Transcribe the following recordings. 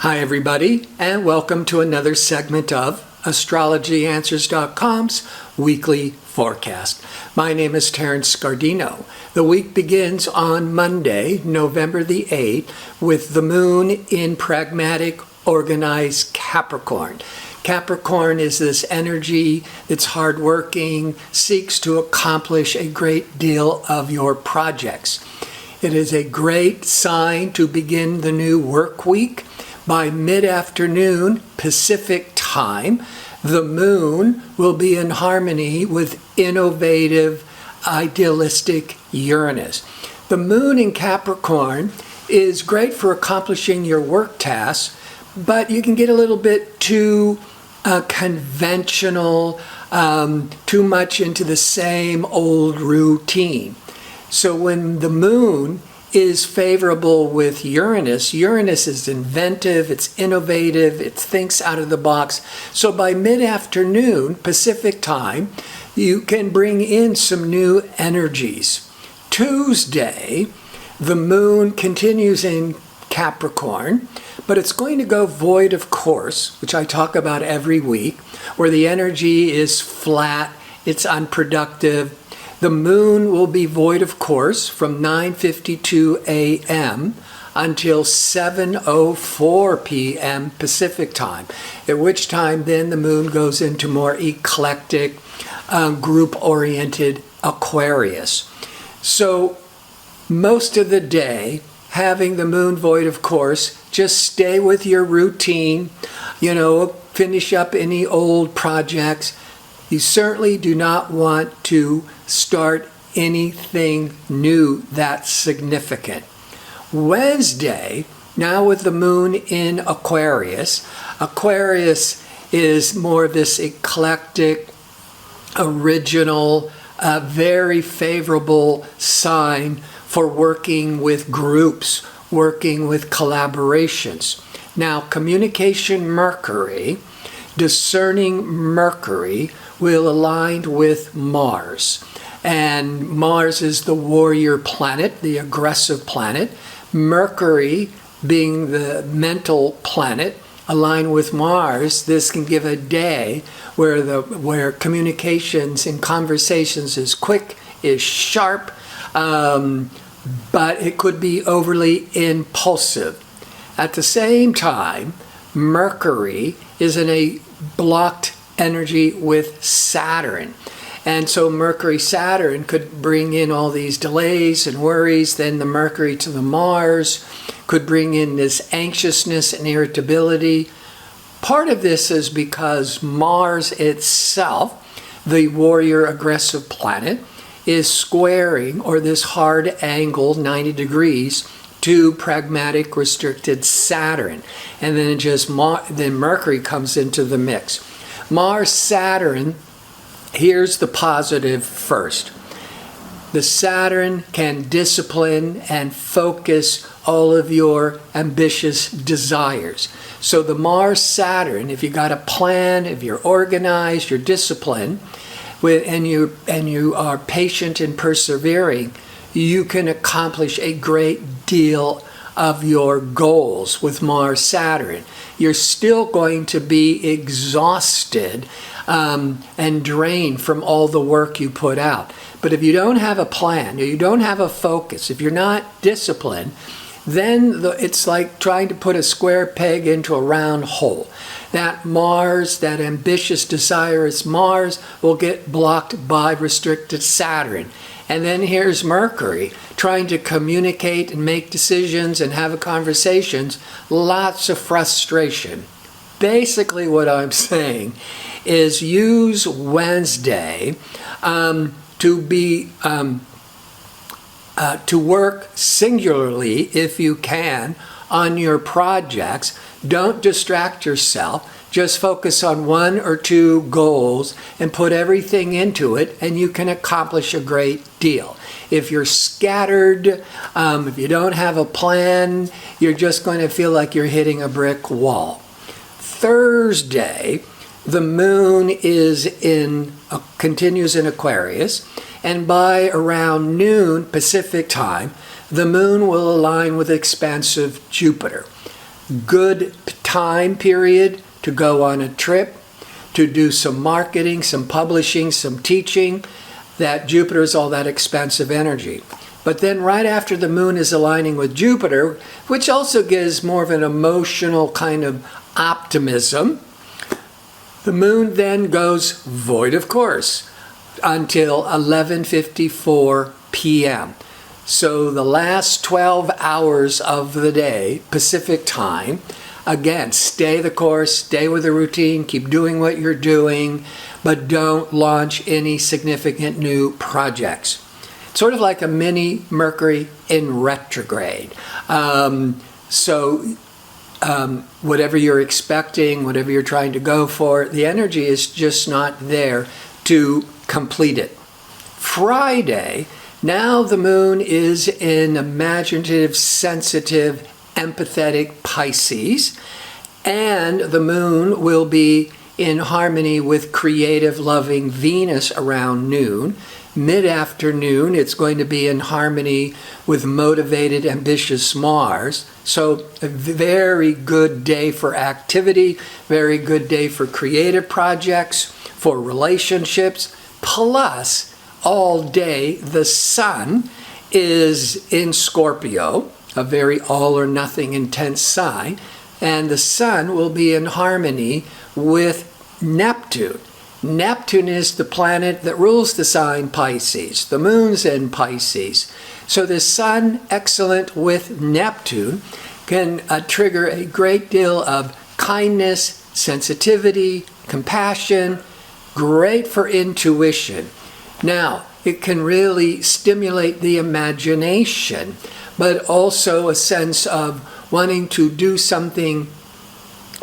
Hi everybody, and welcome to another segment of AstrologyAnswers.com's weekly forecast. My name is Terence. The week begins on Monday, November the 8th, with the moon in pragmatic, organized Capricorn. Capricorn is this energy that's hardworking, seeks to accomplish a great deal of your projects. It is a great sign to begin the new work week. By mid-afternoon Pacific time, the moon will be in harmony with innovative, idealistic Uranus. The moon in Capricorn is great for accomplishing your work tasks, but you can get a little bit too conventional, too much into the same old routine. So when the moon is favorable with Uranus, Uranus is inventive, it's innovative, it thinks out of the box. So by mid-afternoon Pacific time, you can bring in some new energies. Tuesday, the moon continues in Capricorn, but it's going to go void of course, which I talk about every week, where the energy is flat, it's unproductive. The moon will be void of course from 9:52 a.m. until 7:04 p.m. Pacific time, at which time then the moon goes into more eclectic, group-oriented Aquarius. So most of the day, having the moon void of course, just stay with your routine, finish up any old projects. You certainly do not want to start anything new that's significant. Wednesday, now with the moon in Aquarius, Aquarius is more of this eclectic, original, very favorable sign for working with groups, working with collaborations. Now, communication Mercury, discerning Mercury, will align with Mars. And Mars is the warrior planet, the aggressive planet. Mercury, being the mental planet, aligned with Mars, this can give a day where communications and conversations is quick, is sharp, but it could be overly impulsive. At the same time, Mercury is in a blocked energy with Saturn. And so Mercury-Saturn could bring in all these delays and worries. Then the Mercury to the Mars could bring in this anxiousness and irritability. Part of this is because Mars itself, the warrior aggressive planet, is squaring, or this hard angle, 90 degrees, to pragmatic restricted Saturn. And then then Mercury comes into the mix. Mars-Saturn, here's the positive first. The Saturn can discipline and focus all of your ambitious desires. So the Mars-Saturn, if you got a plan, if you're organized, you're disciplined, and you are patient and persevering, you can accomplish a great deal of your goals with Mars-Saturn. You're still going to be exhausted and drained from all the work you put out. But if you don't have a plan, or you don't have a focus, if you're not disciplined, then it's like trying to put a square peg into a round hole. That Mars, that ambitious, desirous Mars, will get blocked by restricted Saturn. And then here's Mercury, trying to communicate and make decisions and have conversations. Lots of frustration. Basically what I'm saying is use Wednesday to work singularly, if you can, on your projects. Don't distract yourself. Just focus on one or two goals and put everything into it, and you can accomplish a great deal. If you're scattered, if you don't have a plan, you're just going to feel like you're hitting a brick wall. Thursday, the moon continues in Aquarius, and by around noon Pacific time, the moon will align with expansive Jupiter. good time period to go on a trip, to do some marketing, some publishing, some teaching. That Jupiter is all that expensive energy. But then right after the moon is aligning with Jupiter, which also gives more of an emotional kind of optimism, the moon then goes void of course until 11:54 p.m. So the last 12 hours of the day, Pacific time, again, stay the course, stay with the routine, keep doing what you're doing, but don't launch any significant new projects. Sort of like a mini Mercury in retrograde. Whatever you're expecting, whatever you're trying to go for, the energy is just not there to complete it. Friday, now the moon is in imaginative, sensitive, empathetic Pisces, and the moon will be in harmony with creative, loving Venus around noon. Mid-afternoon, it's going to be in harmony with motivated, ambitious Mars. So a very good day for activity, very good day for creative projects, for relationships. Plus, all day, the Sun is in Scorpio, a very all-or-nothing intense sign, and the Sun will be in harmony with Neptune. Neptune is the planet that rules the sign Pisces. The moon's in Pisces. So the Sun, excellent with Neptune, can trigger a great deal of kindness, sensitivity, compassion, great for intuition. Now, it can really stimulate the imagination, but also a sense of wanting to do something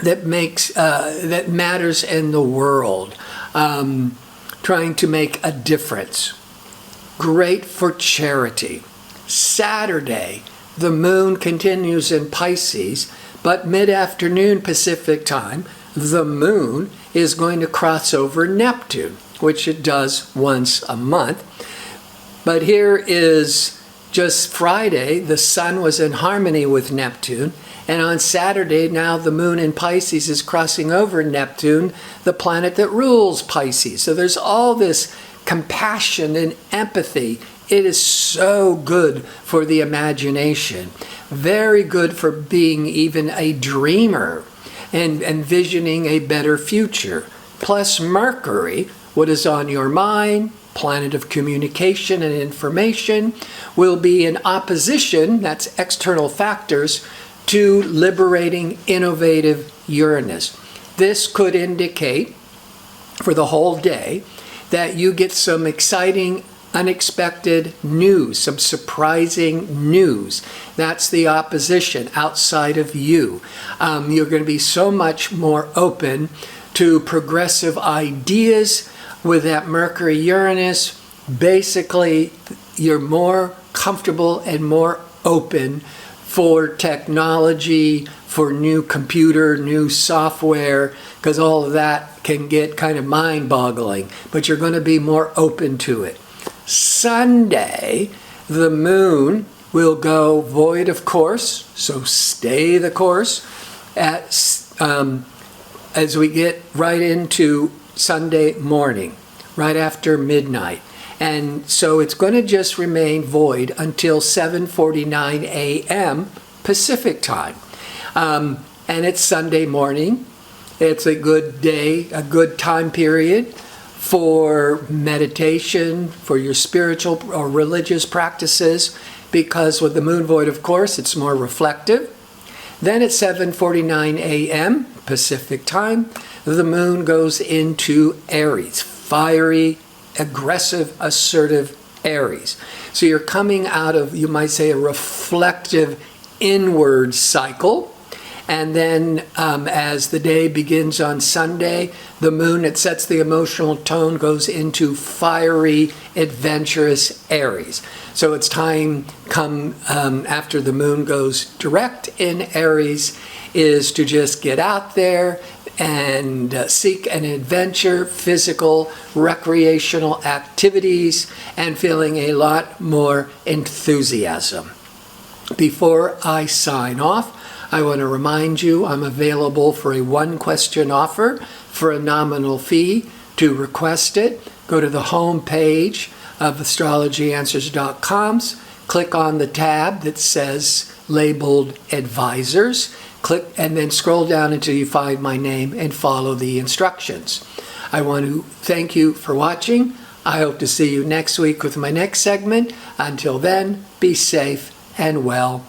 that that matters in the world, trying to make a difference. Great for charity. Saturday, the moon continues in Pisces, but mid-afternoon Pacific time, the moon is going to cross over Neptune, which it does once a month. But here is just Friday, the Sun was in harmony with Neptune, and on Saturday, now the moon in Pisces is crossing over Neptune, the planet that rules Pisces. So there's all this compassion and empathy. It is so good for the imagination. Very good for being even a dreamer and envisioning a better future. Plus Mercury, what is on your mind, planet of communication and information, will be in opposition, that's external factors, to liberating, innovative Uranus. This could indicate for the whole day that you get some exciting, unexpected news, some surprising news. That's the opposition outside of you. You're going to be so much more open to progressive ideas with that Mercury-Uranus. Basically, you're more comfortable and more open for technology, for new computer, new software, because all of that can get kind of mind-boggling, but you're going to be more open to it. Sunday, the moon will go void of course, so stay the course as we get right into Sunday morning, right after midnight. And so it's going to just remain void until 7:49 a.m. Pacific time. And it's Sunday morning. It's a good day, a good time period for meditation, for your spiritual or religious practices, because with the moon void, of course, it's more reflective. Then at 7:49 a.m. Pacific time, the moon goes into Aries, fiery, aggressive, assertive Aries. So you're coming out of, you might say, a reflective inward cycle. And then as the day begins on Sunday, the moon, it sets the emotional tone, goes into fiery, adventurous Aries. So it's time come after the moon goes direct in Aries is to just get out there and seek an adventure, physical, recreational activities, and feeling a lot more enthusiasm. Before I sign off, I want to remind you I'm available for a one-question offer for a nominal fee. To request it, go to the home page of astrologyanswers.com, click on the tab that says labeled Advisors, click and then scroll down until you find my name and follow the instructions. I want to thank you for watching. I hope to see you next week with my next segment. Until then, be safe and well.